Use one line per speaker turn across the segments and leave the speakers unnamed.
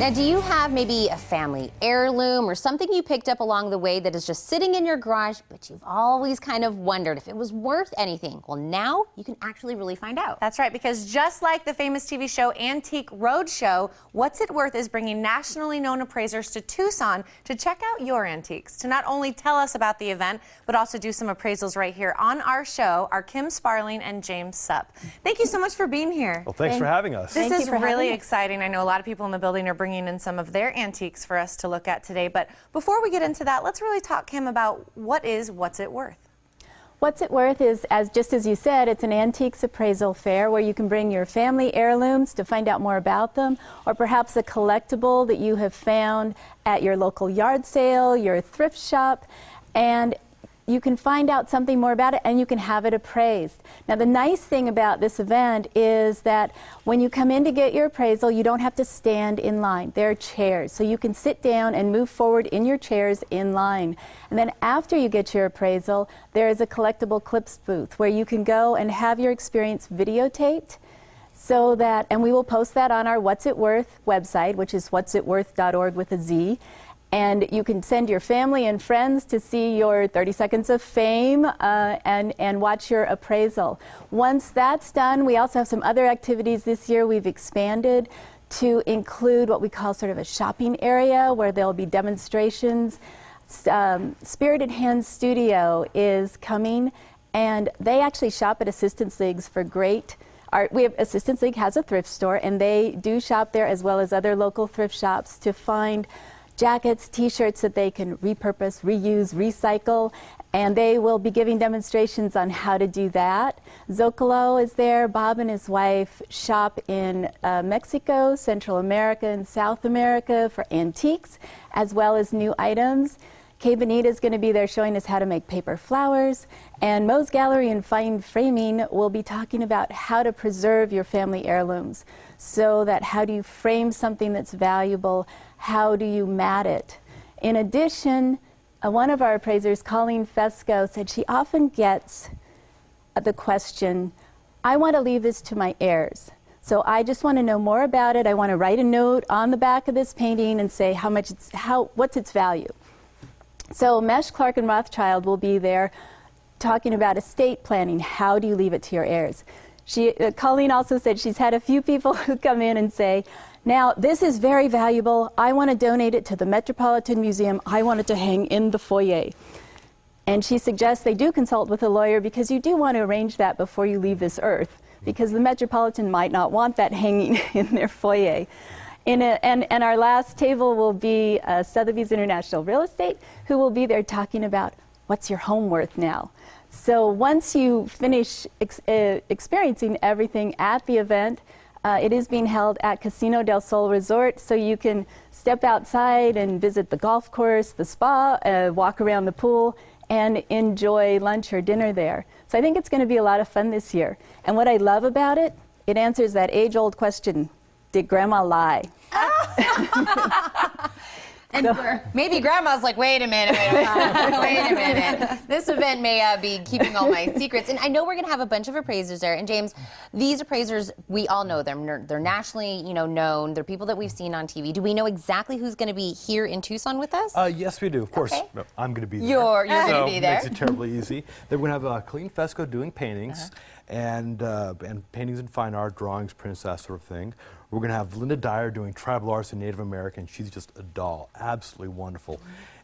Now, do you have maybe a family heirloom or something you picked up along the way that is just sitting in your garage, but you've always kind of wondered if it was worth anything? Well, now you can actually really find out.
That's right, because just like the famous TV show Antique Roadshow, What's It Worth is bringing nationally known appraisers to Tucson to check out your antiques, to not only tell us about the event, but also do some appraisals right here on our show are Kim Sparling and James Supp. Thank you so much for being here.
Well, thanks for having us.
This is really exciting. I know a lot of people in the building are bringing in some of their antiques for us to look at today. But before we get into that, let's really talk, Kim, about What's It Worth?
What's It Worth is, just as you said, it's an antiques appraisal fair where you can bring your family heirlooms to find out more about them, or perhaps a collectible that you have found at your local yard sale, your thrift shop, and you can find out something more about it and you can have it appraised. Now, the nice thing about this event is that when you come in to get your appraisal, you don't have to stand in line. There are chairs, so you can sit down and move forward in your chairs in line. And then after you get your appraisal, there is a collectible clips booth where you can go and have your experience videotaped. So that, and we will post that on our What's It Worth website, which is whatsitworth.org with a Z. And you can send your family and friends to see your 30 seconds of fame and watch your appraisal. Once that's done, we also have some other activities this year. We've expanded to include what we call sort of a shopping area where there'll be demonstrations. Spirited Hands Studio is coming, and they actually shop at Assistance Leagues for great art. We have Assistance League has a thrift store, and they do shop there as well as other local thrift shops to find jackets, t-shirts that they can repurpose, reuse, recycle, and they will be giving demonstrations on how to do that. Zocalo is there. Bob and his wife shop in Mexico, Central America, and South America for antiques, as well as new items. Kay Benita is going to be there showing us how to make paper flowers, and Mo's Gallery and Fine Framing will be talking about how to preserve your family heirlooms. So that how do you frame something that's valuable, how do you mat it? In addition, one of our appraisers, Colleen Fesco, said she often gets the question, I want to leave this to my heirs. So I just want to know more about it. I want to write a note on the back of this painting and say what's its value. So Mesh, Clark, and Rothschild will be there talking about estate planning. How do you leave it to your heirs? Colleen also said she's had a few people who come in and say, now this is very valuable. I want to donate it to the Metropolitan Museum. I want it to hang in the foyer. And she suggests they do consult with a lawyer because you do want to arrange that before you leave this earth, because the Metropolitan might not want that hanging in their foyer. And our last table will be Sotheby's International Real Estate, who will be there talking about what's your home worth now. So once you finish experiencing everything at the event, it is being held at Casino del Sol Resort, so you can step outside and visit the golf course, the spa, walk around the pool, and enjoy lunch or dinner there. So I think it's going to be a lot of fun this year. And what I love about it, it answers that age-old question, did Grandma lie?
And maybe Grandma's like, wait a minute, wait a minute. This event may be keeping all my secrets. And I know we're going to have a bunch of appraisers there. And James, these appraisers, we all know them. They're nationally, known. They're people that we've seen on TV. Do we know exactly who's going to be here in Tucson with us?
Yes, we do. Of course,
okay.
I'm going to be there.
You're going to be there.
Makes it terribly easy. Then we're going to have Colleen Fesco doing paintings and paintings and fine art, drawings, prints, that sort of thing. We're going to have Linda Dyer doing tribal arts and Native American. She's just a doll, absolutely wonderful.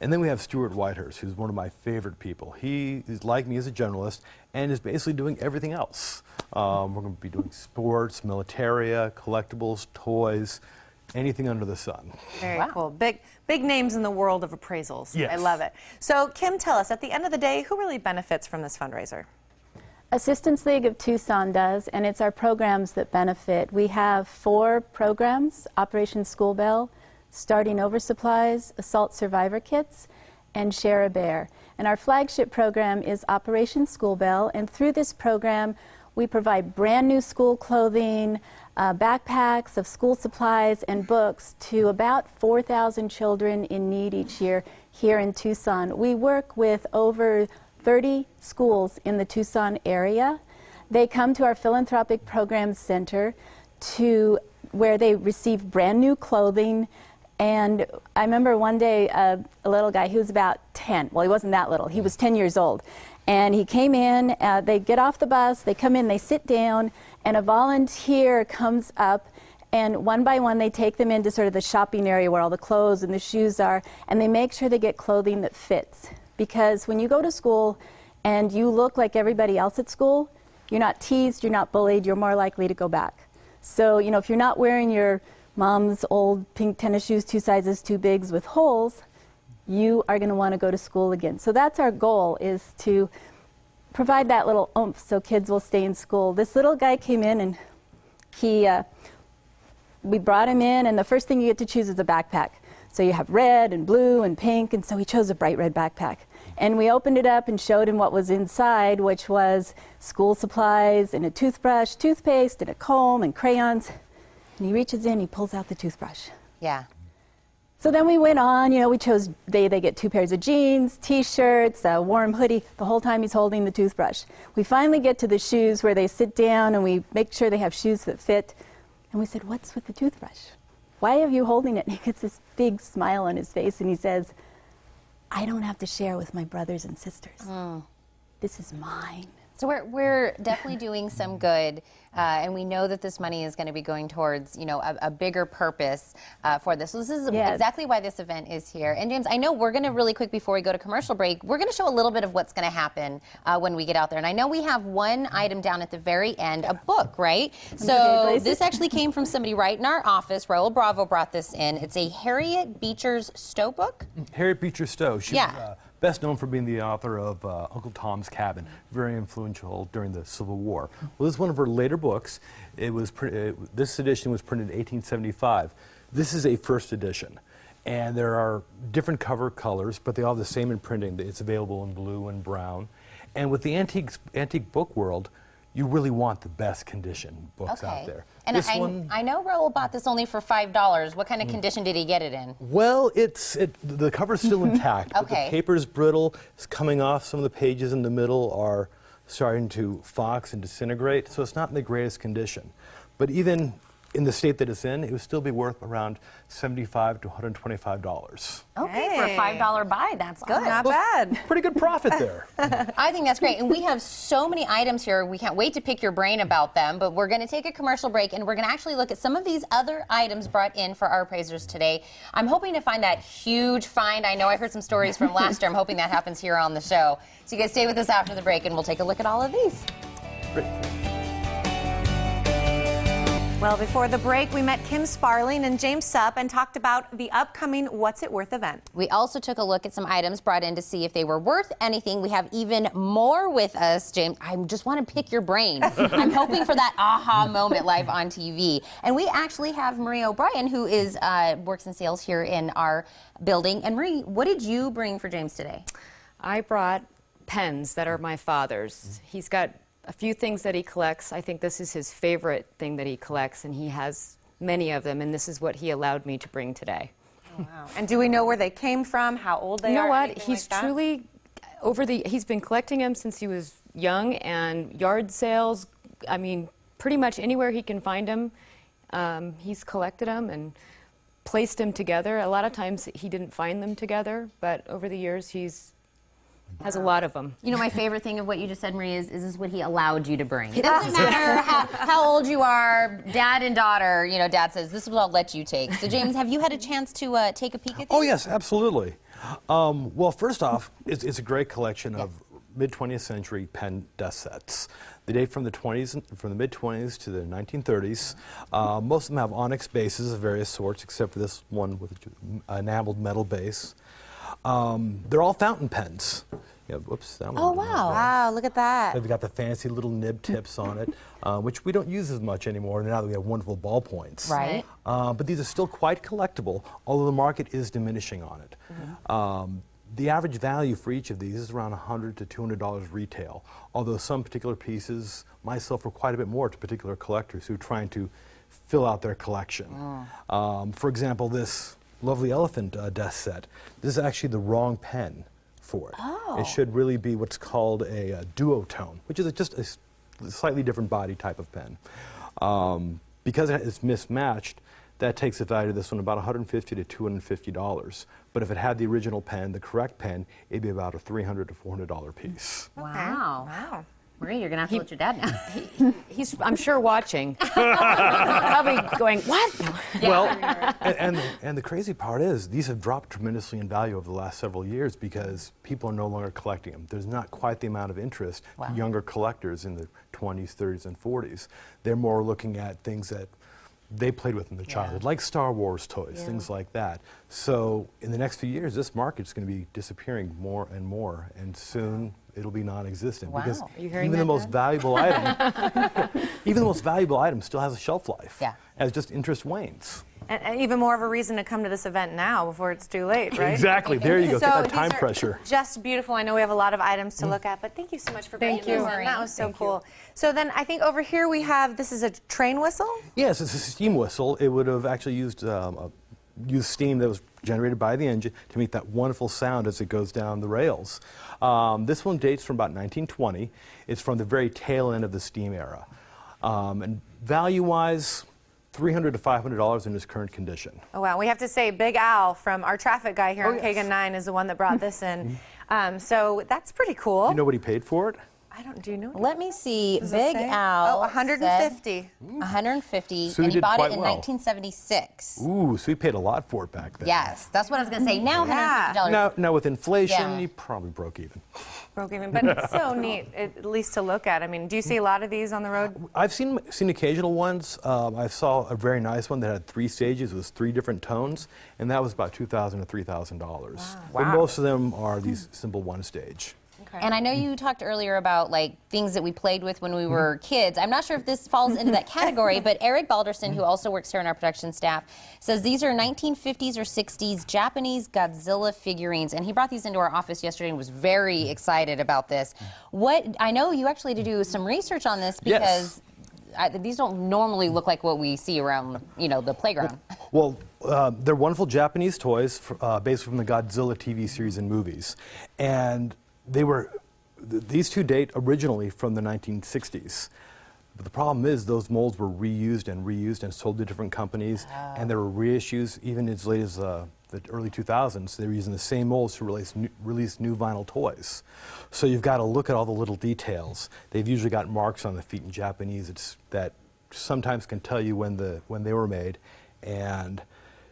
And then we have Stuart Whitehurst, who's one of my favorite people. He is like me as a generalist and is basically doing everything else. We're going to be doing sports, militaria, collectibles, toys, anything under the sun.
Very cool. Big names in the world of appraisals.
Yes.
I love it. So Kim, tell us, at the end of the day, who really benefits from this fundraiser?
Assistance League of Tucson does, and it's our programs that benefit. We have 4 programs: Operation School Bell, Starting Oversupplies, Assault Survivor Kits, and Share a Bear. And our flagship program is Operation School Bell, and through this program we provide brand new school clothing, backpacks of school supplies and books to about 4,000 children in need each year here in Tucson. We work with over 30 schools in the Tucson area. They come to our Philanthropic Programs Center to where they receive brand new clothing. And I remember one day a little guy, he was about 10. Well, he wasn't that little. He was 10 years old. And he came in, they get off the bus, they come in, they sit down, and a volunteer comes up, and one by one they take them into sort of the shopping area where all the clothes and the shoes are, and they make sure they get clothing that fits. Because when you go to school and you look like everybody else at school, you're not teased, you're not bullied, you're more likely to go back. So, you know, if you're not wearing your mom's old pink tennis shoes 2 sizes too big with holes, you are going to want to go to school again. So that's our goal, is to provide that little oomph so kids will stay in school. This little guy came in and we brought him in, and the first thing you get to choose is a backpack. So you have red and blue and pink, and so he chose a bright red backpack. And we opened it up and showed him what was inside, which was school supplies and a toothbrush, toothpaste, and a comb and crayons. And he reaches in, he pulls out the toothbrush.
Yeah.
So then we went on, you know, we chose, they get 2 pairs of jeans, t-shirts, a warm hoodie, the whole time he's holding the toothbrush. We finally get to the shoes where they sit down and we make sure they have shoes that fit. And we said, what's with the toothbrush? Why are you holding it? And he gets this big smile on his face and he says, I don't have to share with my brothers and sisters. This is mine.
So we're definitely doing some good, and we know that this money is going to be going towards, you know, a bigger purpose for this. So this is exactly why this event is here. And James, I know we're going to really quick, before we go to commercial break, we're going to show a little bit of what's going to happen when we get out there. And I know we have one item down at the very end, a book, right? So this actually came from somebody right in our office. Raul Bravo brought this in. It's a Harriet Beecher's Stowe book.
Harriet Beecher Stowe. She was best known for being the author of Uncle Tom's Cabin, very influential during the Civil War. Well, this is one of her later books. It was this edition was printed in 1875. This is a first edition, and there are different cover colors, but they all have the same imprinting. It's available in blue and brown. And with the antique book world, you really want the best condition books out there.
And I know Raul bought this only for $5. What kind of condition did he get it in?
Well, the cover's still intact, but the paper's brittle. It's coming off. Some of the pages in the middle are starting to fox and disintegrate, so it's not in the greatest condition. But even in the state that it's in, it would still be worth around $75 to $125.
Okay, for a $5 buy, that's good.
Not bad.
Pretty good profit there.
I think that's great. And we have so many items here. We can't wait to pick your brain about them, but we're going to take a commercial break and we're going to actually look at some of these other items brought in for our appraisers today. I'm hoping to find that huge find. I know I heard some stories from last year. I'm hoping that happens here on the show. So you guys stay with us after the break and we'll take a look at all of these.
Great.
Well, before the break, we met Kim Sparling and James Supp and talked about the upcoming What's It Worth event.
We also took a look at some items brought in to see if they were worth anything. We have even more with us, James. I just want to pick your brain. I'm hoping for that aha moment live on TV. And we actually have Marie OBrien, who is works in sales here in our building. And Marie, what did you bring for James today?
I brought pens that are my father's. He's got a few things that he collects. I think this is his favorite thing that he collects, and he has many of them, and this is what he allowed me to bring today.
Oh, wow. And do we know where they came from, how old they are?
You know what?
He's
truly, he's been collecting them since he was young, and yard sales, I mean, pretty much anywhere he can find them, he's collected them and placed them together. A lot of times he didn't find them together, but over the years has a lot of them.
You know, my favorite thing of what you just said, Marie, is this is what he allowed you to bring. It doesn't matter how old you are, dad and daughter, you know, dad says, this is what I'll let you take. So, James, have you had a chance to take a peek at these?
Oh, yes, absolutely. Well, first off, it's a great collection of mid-20th century pen desk sets. They date from the mid-20s to the 1930s. Most of them have onyx bases of various sorts, except for this one with an enameled metal base. They're all fountain pens. Yeah, whoops, that one.
Oh, wow.
Wow, look at that.
They've got the fancy little nib tips on it, which we don't use as much anymore now that we have wonderful ballpoints.
Right.
But these are still quite collectible, although the market is diminishing on it. Mm-hmm. The average value for each of these is around $100 to $200 retail, although some particular pieces might sell for quite a bit more to particular collectors who are trying to fill out their collection. For example, this lovely elephant desk set. This is actually the wrong pen for it.
Oh.
It should really be what's called a duotone, which is just a slightly different body type of pen. because it's mismatched, that takes the value of this one about $150 to $250. But if it had the original pen, the correct pen, it'd be about a $300 to $400 piece.
Wow.
Wow.
Marie, you're gonna have to let your dad know.
He's, I'm sure, watching. Probably going, what? No.
Well, and the crazy part is these have dropped tremendously in value over the last several years because people are no longer collecting them. There's not quite the amount of interest younger collectors in the 20s, 30s, and 40s. They're more looking at things that they played with in their childhood, like Star Wars toys, things like that. So in the next few years, this market's going to be disappearing more and more, and soon it'll be non-existent because
Are you hearing
even the
that,
most
Dad?
valuable item, even the most valuable item still has a shelf life,
Yeah.
as just interest wanes.
And even more of a reason to come to this event now before it's too late, right?
Exactly. There you go.
So
Get that
these
time
are
pressure.
Just beautiful. I know we have a lot of items to look at, but thank you so much for bringing
Thank you.
those in. That was so cool. So then I think over here we have, this is a train whistle?
Yes, it's a steam whistle. It would have actually used steam that was generated by the engine to make that wonderful sound as it goes down the rails. This one dates from about 1920. It's from the very tail end of the steam era. And value-wise, $300 to $500 in its current condition.
Oh, wow. We have to say Big Al from our traffic guy here on
yes.
Kagan 9 is the one that brought this in. So that's pretty cool.
You know what he paid for it?
I don't, do you know?
Let me see.
Does it
Big
say?
Al.
Oh, 150.
said 150,
So he
and he
did
bought
quite
it in
well.
1976.
Ooh, so he paid a lot for it back then.
Yes, that's what I was gonna say. Now
Yeah.
$150.
Now with inflation,
Yeah.
he probably broke even.
Broke even, but it's so neat, at least to look at. I mean, do you see a lot of these on the road?
I've seen occasional ones. I saw a very nice one that had 3 stages. It was 3 different tones, and that was about $2,000 to $3,000. But most of them are these simple 1 stage.
And I know you talked earlier about like things that we played with when we were kids. I'm not sure if this falls into that category, but Eric Balderson, who also works here on our production staff, says these are 1950s or 60s Japanese Godzilla figurines, and he brought these into our office yesterday and was very excited about this. What I know you actually had to do some research on this because these don't normally look like what we see around, the playground.
Well, they're wonderful Japanese toys based from the Godzilla TV series and movies. And these two date originally from the 1960s. But the problem is those molds were reused and sold to different companies. And there were reissues even as late as the early 2000s. They were using the same molds to release new vinyl toys. So you've got to look at all the little details. They've usually got marks on the feet in Japanese that sometimes can tell you when they were made. And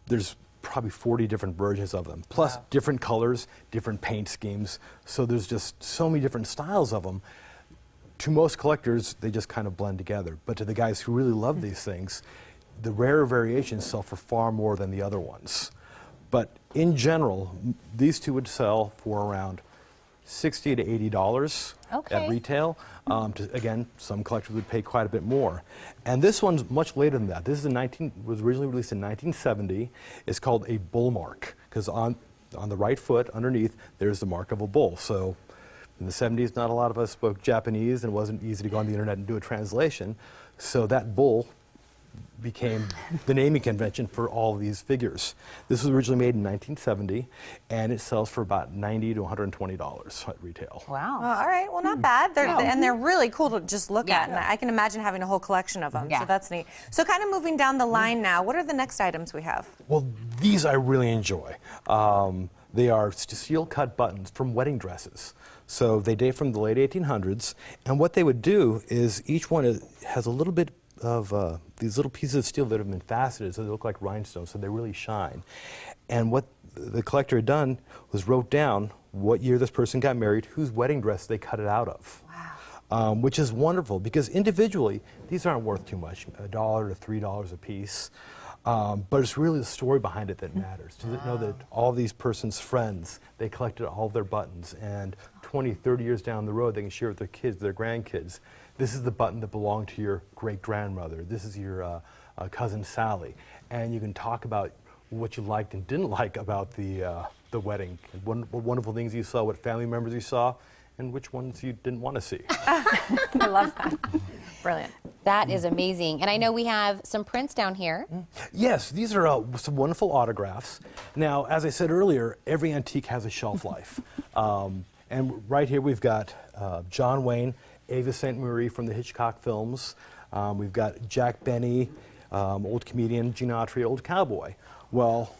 there's probably 40 different versions of them, plus different colors, different paint schemes. So there's just so many different styles of them. To most collectors, they just kind of blend together. But to the guys who really love these things, the rarer variations sell for far more than the other ones. But in general, these two would sell for around $60 to $80 at retail. Again, some collectors would pay quite a bit more. And this one's much later than that. This is was originally released in 1970. It's called a bull mark because on the right foot underneath there's the mark of a bull. So in the 70s, not a lot of us spoke Japanese, and it wasn't easy to go on the internet and do a translation. So that bull became the naming convention for all of these figures. This was originally made in 1970, and it sells for about $90 to $120 at retail.
Wow.
All right, well, not bad. And they're really cool to just look at, and I can imagine having a whole collection of them, so that's neat. So kind of moving down the line now, what are the next items we have?
Well, these I really enjoy. They are steel-cut buttons from wedding dresses. So they date from the late 1800s, and what they would do is each one has a little bit of these little pieces of steel that have been faceted, so they look like rhinestones, so they really shine. And what the collector had done was wrote down what year this person got married, whose wedding dress they cut it out of. Wow. Which is wonderful, because individually, these aren't worth too much, $1 to $3 a piece. But it's really the story behind it that matters. To know that all these persons' friends, they collected all of their buttons, and 20, 30 years down the road, they can share with their kids, their grandkids. This is the button that belonged to your great-grandmother. This is your cousin Sally. And you can talk about what you liked and didn't like about the wedding. What wonderful things you saw, what family members you saw, and which ones you didn't want to see.
I love that. Brilliant.
That is amazing. And I know we have some prints down here.
Yes, these are some wonderful autographs. Now, as I said earlier, every antique has a shelf life. And right here we've got John Wayne, Ava St. Marie from the Hitchcock films. We've got Jack Benny, old comedian, Gene Autry, old cowboy. Well,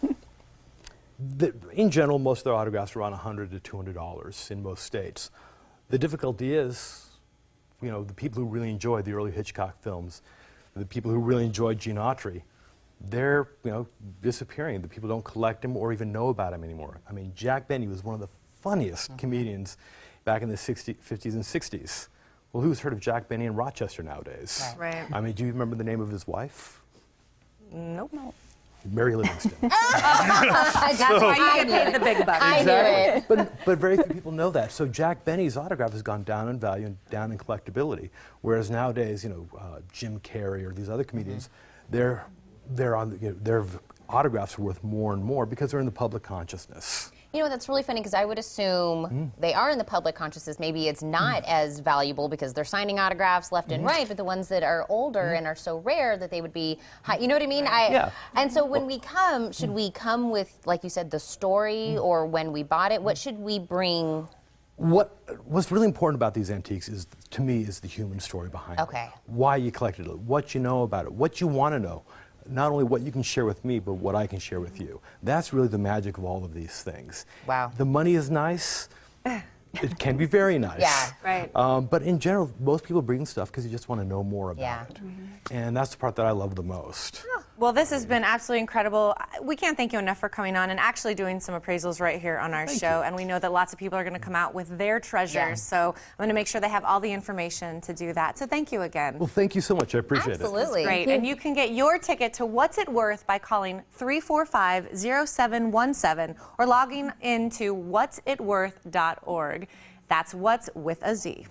in general, most of their autographs are around $100 to $200 in most states. The difficulty is, you know, the people who really enjoy the early Hitchcock films, the people who really enjoyed Gene Autry, they're, you know, disappearing. The people don't collect him or even know about him anymore. I mean, Jack Benny was one of the funniest comedians back in the 50s and 60s. Well, who's heard of Jack Benny in Rochester nowadays?
Right.
I mean, do you remember the name of his wife?
Nope.
Mary Livingston.
That's why
You get paid the big bucks.
I knew it.
But very few people know that. So Jack Benny's autograph has gone down in value and down in collectability. Whereas nowadays, you know, Jim Carrey or these other comedians, their autographs are worth more and more because they're in the public consciousness.
You know, that's really funny because I would assume they are in the public consciousness. Maybe it's not as valuable because they're signing autographs left and right, but the ones that are older and are so rare that they would be high. You know what I mean?
Yeah.
And so when we come, should we come with, like you said, the story or when we bought it? What should we bring?
What's really important about these antiques is, to me, is the human story behind
Okay.
it. Why you collected it, what you know about it, what you want to know. Not only what you can share with me, but what I can share with you. That's really the magic of all of these things.
Wow.
The money is nice. It can be very nice.
Yeah.
Right.
But in general, most people bring stuff because you just want to know more about
Yeah.
it. And that's the part that I love the most.
Well, this has been absolutely incredible. We can't thank you enough for coming on and actually doing some appraisals right here on our show. And we know that lots of people are going to come out with their treasures.
Yeah.
So I'm going to make sure they have all the information to do that. So thank you again.
Well, thank you so much. I appreciate it.
Absolutely.
Great. And you can get your ticket to What's It Worth by calling 345-0717 or logging into whatsitworth.org. That's What's with a Z.